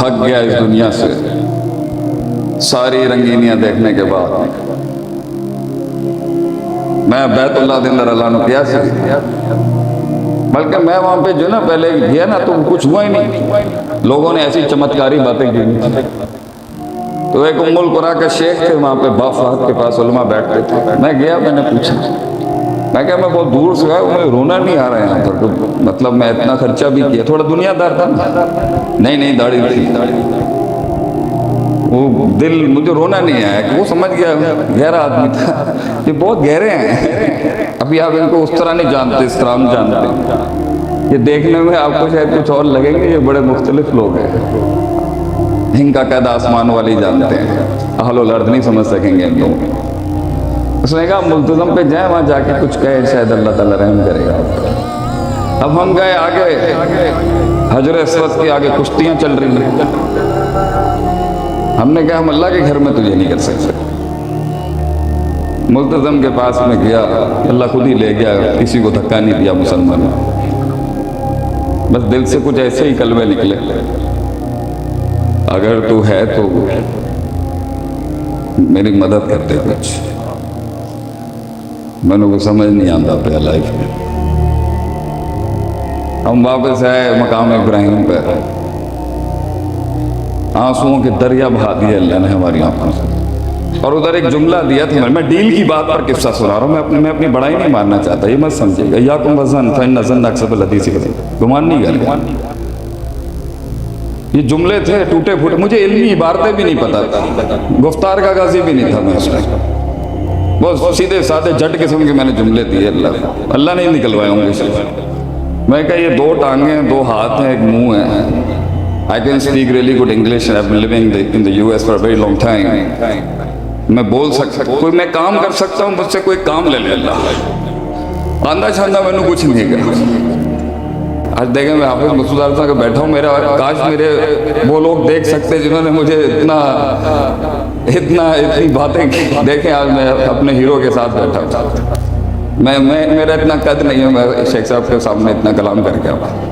تھک گیا اس دنیا سے ساری رنگینیاں دیکھنے کے بعد. میں بیت اللہ دے اندر اللہ نے کیا سی، بلکہ میں وہاں پہ جو نا پہلے گیا نا تو کچھ ہوا ہی نہیں. لوگوں نے ایسی چمتکاری باتیں کی. تو ایک ام القریٰ کے شیخ تھے وہاں پہ بافات کے پاس علماء بیٹھتے تھے. میں گیا، میں نے پوچھا، میں کہا میں بہت دور سے آیا، مجھے رونا نہیں آ رہا ہے یہاں پر. مطلب میں اتنا خرچہ بھی کیا، تھوڑا دنیا دار تھا. نہیں داڑھی تھی. وہ دل مجھے رونا نہیں آیا کہ وہ سمجھ گیا گہرا آدمی تھا. یہ بہت گہرے ہیں، ابھی آپ ان کو اس طرح نہیں جانتے، اس طرح ہم جانتے ہیں. یہ دیکھنے میں آپ کو شاید کچھ اور لگیں گے، یہ بڑے مختلف لوگ ہیں. ان کا قید آسمان والی جانتے ہیں، اہل الارض نہیں سمجھ سکیں گے ان لوگوں کو. اس نے کہا ملتزم پہ جائیں، وہاں جا کے کچھ کہیں، شاید اللہ تعالیٰ رحم کرے گا. اب ہم گئے آگے، حجر اسود کے آگے کشتیاں چل رہی ہیں. ہم نے کہا ہم اللہ کے گھر میں تو یہ نہیں کر سکتے. ملتزم کے پاس میں گیا، اللہ خود ہی لے گیا، کسی کو دھکا نہیں دیا. مسلمان بس دل سے کچھ ایسے ہی کلمے نکلے، اگر تو ہے تو میری مدد کرتے کچھ. میں نے کو سمجھ نہیں آتا پہ لائف میں. ہم واپس آئے مقام ابراہیم پہ، آنسوؤں کے دریا بہا دیے اللہ نے ہماری آنکھوں سے. اور ادھر ایک جملہ دیا تھا، میں ڈیل کی بات پر قصہ سنا رہا ہوں. میں اپنی بڑائی نہیں ماننا چاہتا، یہ مت سمجھے گا. یاکم وزن فإن الظن أكذب الحديث، گمان نہیں کرے. یہ جملے تھے ٹوٹے پھوٹے، مجھے علمی عبارتیں بھی نہیں پتا، گفتار کا غازی بھی نہیں تھا میں اس میں. بہت سیدھے سادھے جھٹ قسم کے میں نے جملے دیے. اللہ نہیں نکلوائے ہوں گے. میں کہا یہ 2 ٹانگیں ہیں، 2 ہاتھ ہیں، ایک منہ ہے. I can speak really good English. I've been living in the US for a very long time. میں بول سکتا ہوں، کوئی میں کام کر سکتا ہوں، مجھ سے کوئی کام لے لے. اللہ آندہ چھاندہ میں نے کچھ نہیں کہا. آج دیکھیں میں حافظ مسعود صاحب کے بیٹھا ہوں، میرا کاش میرے وہ لوگ دیکھ سکتے جنہوں نے مجھے اتنی باتیں کی. دیکھیں آج میں اپنے ہیرو کے ساتھ بیٹھا ہوں. میرا اتنا قد نہیں ہے میں شیخ صاحب کے سامنے اتنا کلام کر کے آؤں.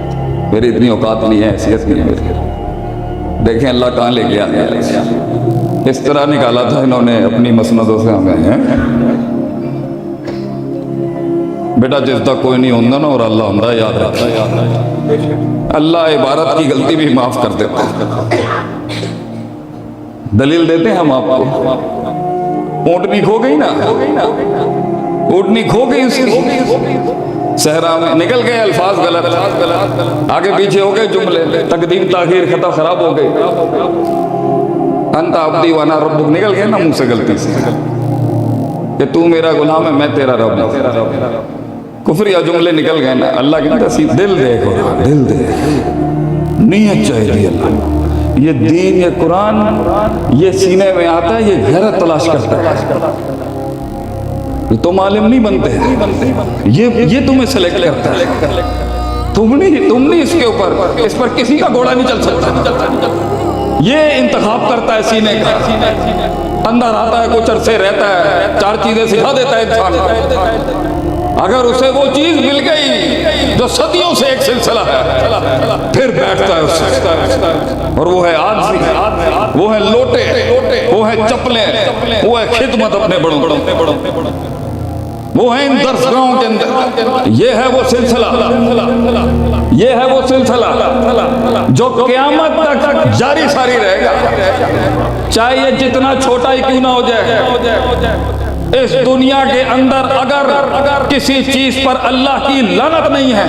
میری اتنی اوقات نہیں ہے، حیثیت نہیں ہے میری. دیکھیں اللہ کہاں لے کے آیا. اس طرح نکالا تھا انہوں نے اپنی مسندوں سے ہمیں. بیٹا جس تک کوئی نہیں ہوتا نا اور اللہ ہوتا، یاد رکھا. اللہ عبارت کی غلطی بھی معاف کر دیتا ہے. دلیل دیتے ہیں ہم آپ کو. اونٹنی کھو گئی نا، اونٹنی کھو گئی اس کی صحرا میں، نکل گئے الفاظ غلط، آگے پیچھے ہو گئے جملے، تقدیم تاخیر خطا خراب ہو گئی. انت عبدی وانا ربک نکل گئے نا منہ سے غلطی سے کہ تو میرا غلام ہے میں تیرا رب ہوں. کفریہ جملے نکل گئے نا. اللہ کہتا ہے دل دیکھو، دل دیکھ، نیت چاہیے. اللہ یہ دین، یہ قرآن، یہ سینے میں آتا ہے، یہ غیرت تلاش کرتا ہے. تم عالم نہیں بنتے، یہ تمہیں سلیکٹ کرتا ہے. تم نہیں اس کے اوپر، اس پر کسی کا گھوڑا نہیں چل سکتا. یہ انتخاب کرتا ہے سینے کا. اندر آتا ہے، کچھ عرصے رہتا ہے، 4 چیزیں سکھا دیتا ہے انسان. اگر اسے وہ چیز مل گئی جو صدیوں سے ایک سلسلہ ہے، پھر بیٹھتا ہے اس سے. اور وہ ہے آجزی، وہ ہے لوٹے، وہ ہے چپلیں، وہ ہے خدمت اپنے بڑوں، وہ ہے ان درسگاہوں کے اندر. یہ ہے وہ سلسلہ، یہ ہے وہ سلسلہ جو قیامت تک جاری ساری رہے گا، چاہے یہ جتنا چھوٹا ہی کیوں نہ ہو جائے. اس دنیا کے اندر اگر کسی چیز پر اللہ کی لعنت نہیں ہے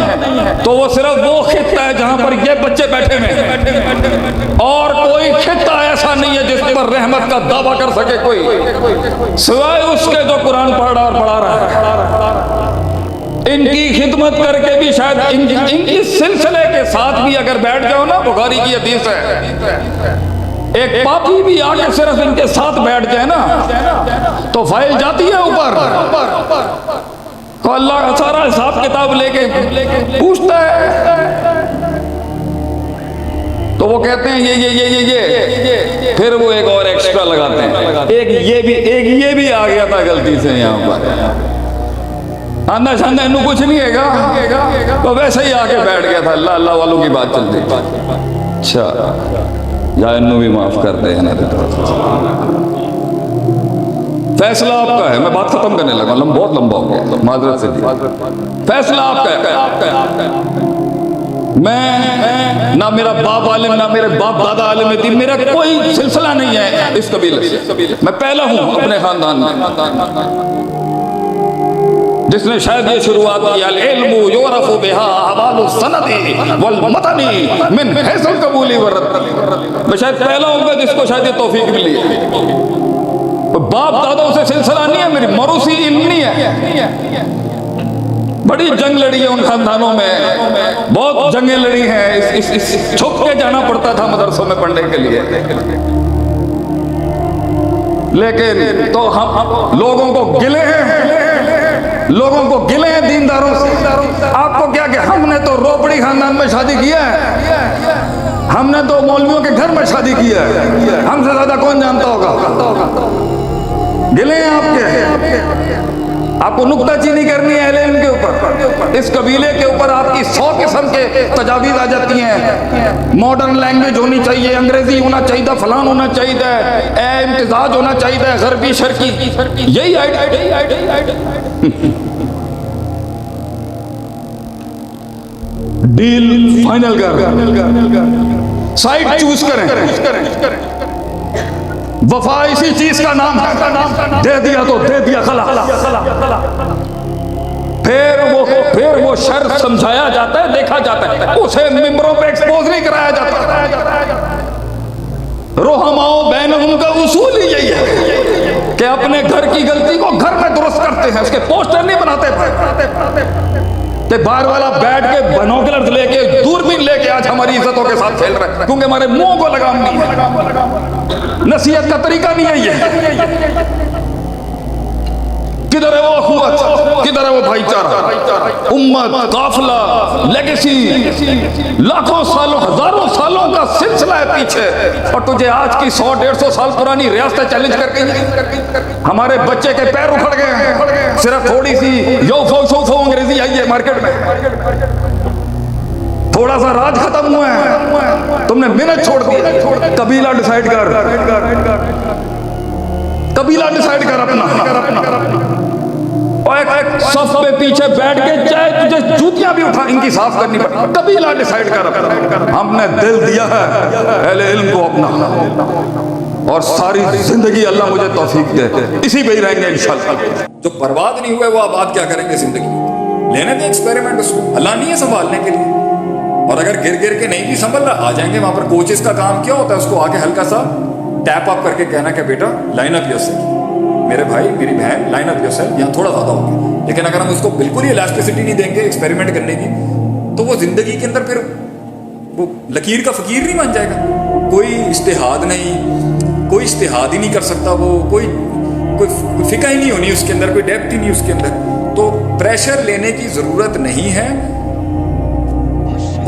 تو وہ صرف وہ خطہ ہے جہاں پر یہ بچے بیٹھے ہیں، اور کوئی خطہ ایسا نہیں ہے جس پر رحمت کا دعویٰ کر سکے کوئی، سوائے اس کے جو قرآن پڑھ رہا اور پڑھا رہا ہے. ان کی خدمت کر کے بھی شاید ان اس سلسلے کے ساتھ بھی اگر بیٹھ جاؤ نا، بخاری کی حدیث ہے، ایک پاپی بھی آ کے صرف ان کے ساتھ بیٹھ جائے نا تو فائل جاتی ہے اوپر. تو اللہ کا سارا حساب کتاب لے کے پوچھتا ہے. تو وہ کہتے ہیں یہ پھر وہ ایک اور ایکسٹرا لگاتے ہیں. ایک یہ بھی آ گیا تھا غلطی سے یہاں پر. آندہ شاندہ انہوں کچھ نہیں ہے گا، تو ویسے ہی آ کے بیٹھ گیا تھا. اللہ والوں کی بات چلتی. اچھا یا انہوں بھی معاف کر دے نا. فیصلہ آپ کا ہے. میں بات ختم کرنے لگا, بہت لمبا ہو گیا, معذرت سے جی. فیصلہ آپ کا ہے. میں نہ میرا باپ عالم نہ میرے باپ دادا عالم دین, میرا کوئی سلسلہ نہیں ہے اس قبیلے سے. میں پہلا ہوں اپنے خاندان میں جس نے شاید یہ شروعات کی, العلم یعرف بہا احوال السند والمتن من حیث القبول والرد. میں شاید پہلا ہوں گا جس کو شاید یہ توفیق ملی ہے. باپ دادوں سے سلسلہ نہیں ہے, میری موروثی علم نہیں ہے. بڑی جنگ لڑی ہے ان خاندانوں میں, بہت جنگیں لڑی ہیں. چھپ کے جانا پڑتا تھا مدرسوں میں پڑھنے کے لیے. لیکن تو ہم لوگوں کو گلے ہیں دینداروں سے. آپ کو کیا کہ ہم نے تو روپڑی خاندان میں شادی کیا ہے, ہم نے تو مولویوں کے گھر میں شادی کیا ہے, ہم سے زیادہ کون جانتا ہوگا. گلے ہیں آپ کے. آپ کو نکتہ چینی کرنی ہے اہل علم کے اوپر, اس قبیلے کے اوپر آپ کی 100 قسم کے تجاویز آ جاتی ہیں. ماڈرن لینگویج ہونی چاہیے, انگریزی ہونا چاہیے, فلان ہونا چاہیے, امتزاج ہونا چاہیے, غربی شرقی, یہی ڈیل فائنل کر, سائٹ چوز کریں. وفا اسی چیز کا نام ہے, دے دیا تو دے دیا, خلا. پھر وہ شر سمجھایا جاتا ہے, دیکھا جاتا ہے, اسے ممبروں پہ ایکسپوز نہیں کرایا جاتا. رحماؤ بینہم کا اصول ہی یہی ہے کہ اپنے گھر کی غلطی کو گھر میں درست کرتے ہیں, اس کے پوسٹر نہیں بناتے. باہر والا بیٹھ کے بینوکلرز لے کے, دوربین لے کے آج ہماری عزتوں کے ساتھ کھیل رہے ہیں, کیونکہ ہمارے منہ کو لگام نہیں ہے. نصیحت کا طریقہ نہیں ہے یہ. کدھر ہے وہ اخوت, کدھر ہے وہ بھائی چارہ, امت, قافلہ, لیگیسی, لاکھوں سالوں, ہزاروں سالوں کا سلسلہ ہے پیچھے, اور تجھے آج کی 100-150 سال پرانی ریاستیں چیلنج کر گئی. ہمارے بچے کے پیر اکھڑ گئے ہیں, صرف تھوڑی سی یو فو انگریزی آئی ہے مارکیٹ میں, تھوڑا سا راج ختم ہوا ہے, تم نے منٹ چھوڑ دی. قبیلہ ڈیسائیڈ کر, قبیلہ ڈیسائیڈ کر اپنا. اور ایک صف پہ پیچھے بیٹھ کے چاہے تجھے جوتیاں بھی اٹھا ان کی صاف کرنی پڑے, قبیلہ ڈیسائیڈ کر اپنا. ہم نے دل دیا ہے اہل علم کو اپنا, اور ساری زندگی اللہ مجھے توفیق دے, اسی پہ ہی رہیں گے انشاءاللہ. جو برباد نہیں ہوئے وہ آباد کیا کریں گے زندگی, لینے دیں ایکسپیریمنٹ اس کو, اللہ نہیں ہے سنبھالنے کے لیے. اور اگر گر کے نہیں بھی سنبھل رہا, آ جائیں گے وہاں پر. کوچز کا کام کیا ہوتا ہے, اس کو آ کے ہلکا سا ٹیپ اپ کر کے کہنا کہ بیٹا لائن اپ یورسیلف, میرے بھائی میری بہن لائن اپ یورسیلف, یہاں تھوڑا زیادہ ہو گیا. لیکن اگر ہم اس کو بالکل ہی الاسٹیسٹی نہیں دیں گے ایکسپیریمنٹ کرنے کی, تو وہ زندگی کے اندر پھر وہ لکیر کا فقیر نہیں بن جائے گا. کوئی اجتہاد ہی نہیں کر سکتا, وہ کوئی فقہ ہی نہیں ہونی اس کے اندر, کوئی ڈیپتھ ہی نہیں اس کے اندر. تو پریشر لینے کی ضرورت نہیں ہے.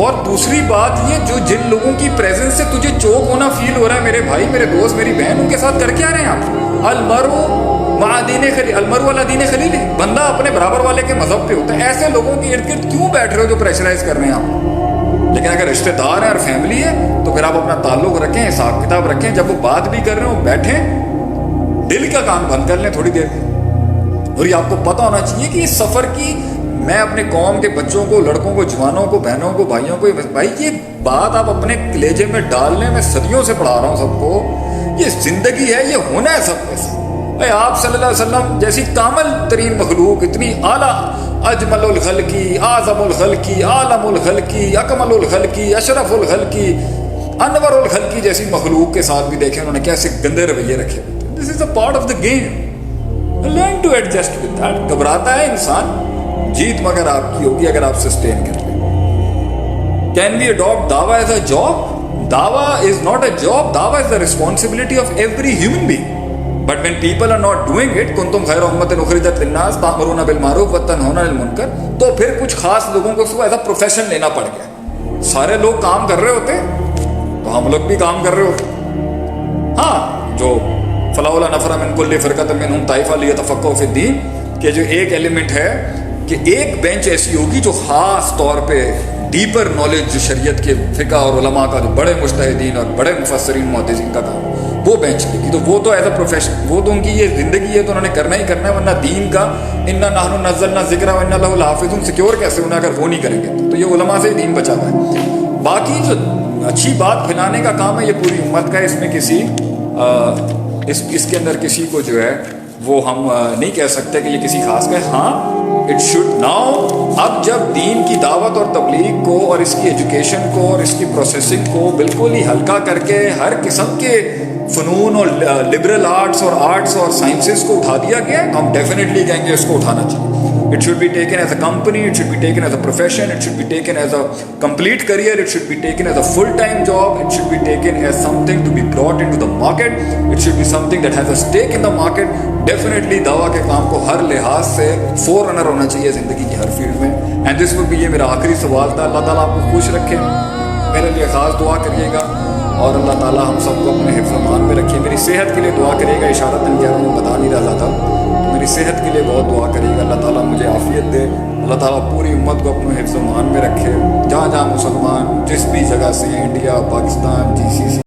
اور دوسری بات یہ, جو جن لوگوں کی پریزنس سے تجھے چوک ہونا فیل ہو رہا ہے, میرے بھائی, میرے دوست, میری بہن, ان کے ساتھ کر کے آ رہے ہیں آپ. المرء علی دین خلیل, بندہ اپنے برابر والے کے مذہب پہ ہوتا ہے. ایسے لوگوں کے ارد گرد کیوں بیٹھ رہے ہو جو پریشرائز کر رہے ہیں آپ؟ لیکن اگر رشتہ دار ہیں اور فیملی ہے تو پھر آپ اپنا تعلق رکھیں, حساب کتاب رکھیں. جب وہ بات بھی کر رہے ہوں بیٹھیں, دل کا کام بند کر لیں تھوڑی دیر. اور یہ آپ کو پتہ ہونا چاہیے کہ اس سفر کی, میں اپنے قوم کے بچوں کو, لڑکوں کو, جوانوں کو, بہنوں کو, بھائیوں کو, بھائی یہ بات آپ اپنے کلیجے میں ڈال لیں. میں صدیوں سے پڑھا رہا ہوں سب کو, یہ زندگی ہے, یہ ہونا ہے سب کے ساتھ. آپ صلی اللہ علیہ وسلم جیسی کامل ترین مخلوق, اتنی اعلیٰ, اجمل الخلقی, اعظم الخلقی, عالم الخلقی, اکمل الخلقی, اشرف الخلقی, انور الخلقی جیسی مخلوق کے ساتھ بھی دیکھیں انہوں نے کیسے گندے رویے رکھے. This is a part of the game, learn to adjust with that. گھبراتا ہے انسان, جیت مگر آپ کی ہوگی اگر آپ سسٹین کر لیں. کین وی اڈاپٹ دعویٰ ایز اے جاب؟ دعویٰ از ناٹ اے جاب, دعویٰ is the responsibility of every human being. But when people are not doing it, kuntum khayra ummatin ukhrijat linnas ta'muruna bil ma'ruf wa tanhauna 'anil munkar, تو پھر کچھ خاص لوگوں کو اس کو as a profession لینا پڑ گیا. سارے لوگ کام کر رہے ہوتے تو ہم لوگ بھی کام کر رہے ہوتے. ہاں, جو فلولا نفر من کل فرقۃ منهم طائفہ لیتفقهوا فی الدین, کہ جو ایک ایلیمنٹ ہے کہ ایک بینچ ایسی ہوگی جو خاص طور پہ ڈیپر نالج جو شریعت کے فقہ اور علماء کا جو بڑے مجتہدین اور بڑے مفسرین محدثین کا کام وہ بینچ لے گی، تو وہ تو ایز اے پروفیشن، وہ تو ان کی یہ زندگی ہے تو انہوں نے کرنا ہی کرنا ہے، ورنہ دین کا انا نحن نزلنا ذکر و انا لہ لحافظون سیکیور کیسے ہونا اگر وہ نہیں کریں گے؟ تو یہ علماء سے ہی دین بچا ہوا ہے۔ باقی جو اچھی بات پھیلانے کا کام ہے یہ پوری امت کا ہے، اس میں کسی اس کے اندر کسی کو جو ہے وہ ہم نہیں کہہ سکتے کہ یہ کسی خاص کا ہے۔ ہاں اٹ شوڈ ناؤ، اب جب دین کی دعوت اور تبلیغ کو اور اس کی ایجوکیشن کو اور اس کی پروسیسنگ کو بالکل ہی ہلکا کر کے ہر قسم کے فنون اور لبرل آرٹس اور سائنسز کو اٹھا دیا گیا ہے، ہم ڈیفینیٹلی کہیں گے اس کو اٹھانا چاہیے۔ It should be taken as a company, it should be taken as a profession, it should be taken as a complete career, it should be taken as a full-time job, it should be taken as something to be brought into the market, it should be something that has a stake in the market. Definitely دعویٰ کے کام کو ہر لحاظ سے four runner ہونا چاہیے زندگی کی ہر field میں۔ اینڈ دس would be یہ میرا آخری سوال تھا۔ اللہ تعالیٰ آپ کو خوش رکھے، میرے لیے خاص دعا کریے گا، اور اللہ تعالیٰ ہم سب کو اپنے حفظ و امان میں رکھیے۔ میری صحت کے لیے دعا کریے گا، اشارتاً کہہ رہا ہوں، بتا نہیں رہا تھا، میری صحت کے لیے بہت دعا کریے گا، اللہ تعالیٰ مجھے عافیت دے، اللہ تعالیٰ پوری امت کو اپنے حفظ و امان میں رکھے، جہاں جہاں مسلمان جس بھی جگہ سے ہیں، انڈیا، پاکستان، GCC۔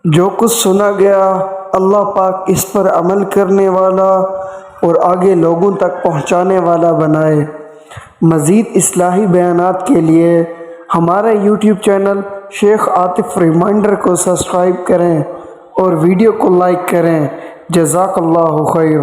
جو کچھ سنا گیا اللہ پاک اس پر عمل کرنے والا اور آگے لوگوں تک پہنچانے والا بنائے۔ مزید اصلاحی بیانات کے لیے ہمارا YouTube چینل شیخ عاطف ریمائنڈر کو سبسکرائب کریں اور ویڈیو کو لائک کریں۔ جزاک اللہ خیر۔